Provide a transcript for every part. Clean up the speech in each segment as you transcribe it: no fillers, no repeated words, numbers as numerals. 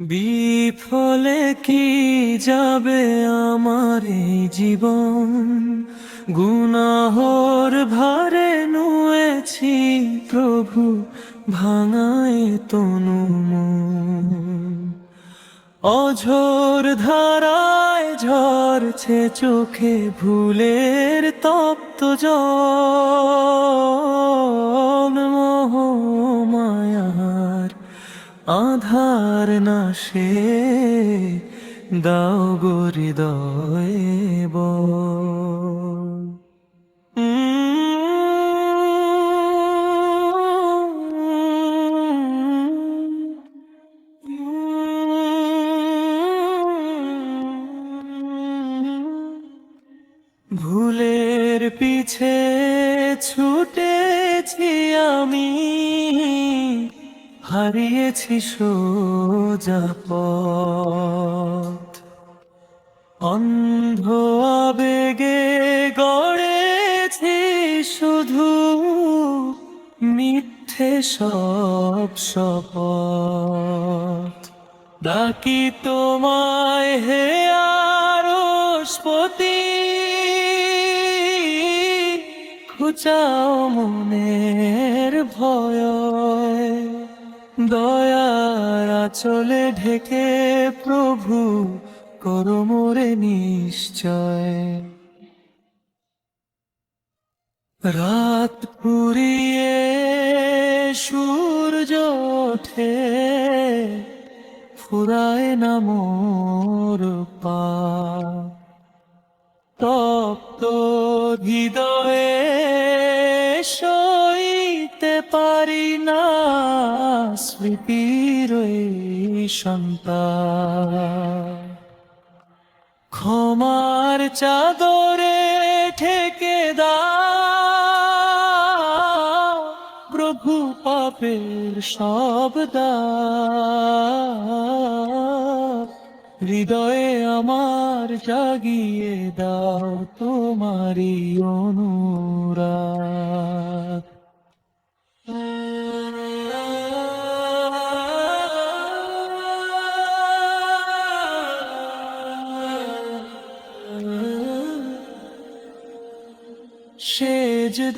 বিফলে কি যাবে আমার এই জীবন, গুনাহর ভারে নুয়েছি প্রভু ভাঙায় তনু মন। অঝোর ধারায় ঝরছে চোখে ভুলের তপ্ত জল, মোহ মায়ার আধার নাশে দাও গো হৃদয়ে বল। ভুলের পিছে ছুটেছি আমি, হারিয়েছি সোজা পথ। অন্ধ আবেগে গড়েছি শুধু মিথ্যে সব শপথ। ডাকি তোমায় হে আরশপতি, ঘুচাও মনের ভয়। দয়ার আঁচলে ঢেকে প্রভু করো মোরে নিশ্চয়। রাত ফুরিয়ে সূর্য ওঠে, ফুরায় না মোর পাপ। তপ্ত হৃদয়ে সইতে পারি না স্মৃতির এই সন্তাপ। ক্ষমার চাদরে ঠেকে দাও প্রভু পাপের সব দাগ। হৃদয়ে আমার জাগিয়ে দাও তোমারি অনুরাগ।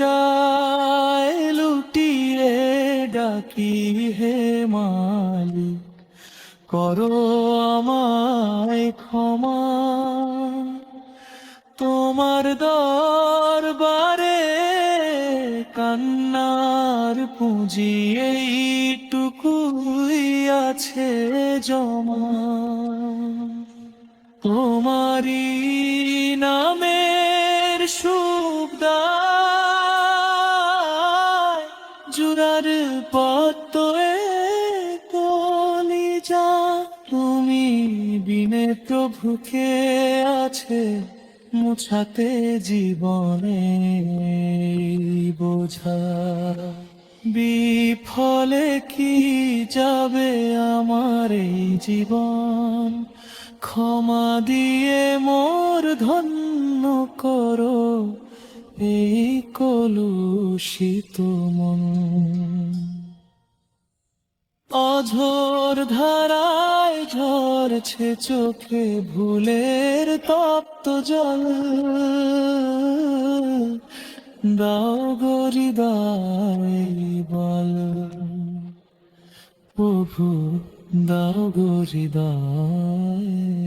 সেজদায় লুটিয়ে ডাকি হে মালিক, করো আমায় ক্ষমা। তোমার দরবারে কান্নার পুঁজি এইটুকুই আছে জমা। তোমারি নামের শুভ দায় জুড়ার পথ কলিজা। তুমি বিনে প্রভুকে আছে মুছাতে জীবনে বোঝা। বিফলে কি যাবে আমার এই জীবন, ক্ষমা দিয়ে মোর ধন্য করো এই কলুষিত মন। অঝোর ধারায় ঝরছে চোখে ভুলের তপ্ত জল, দাও গো হৃদয়ে বল। প্রভু দাও গো হৃদয়ে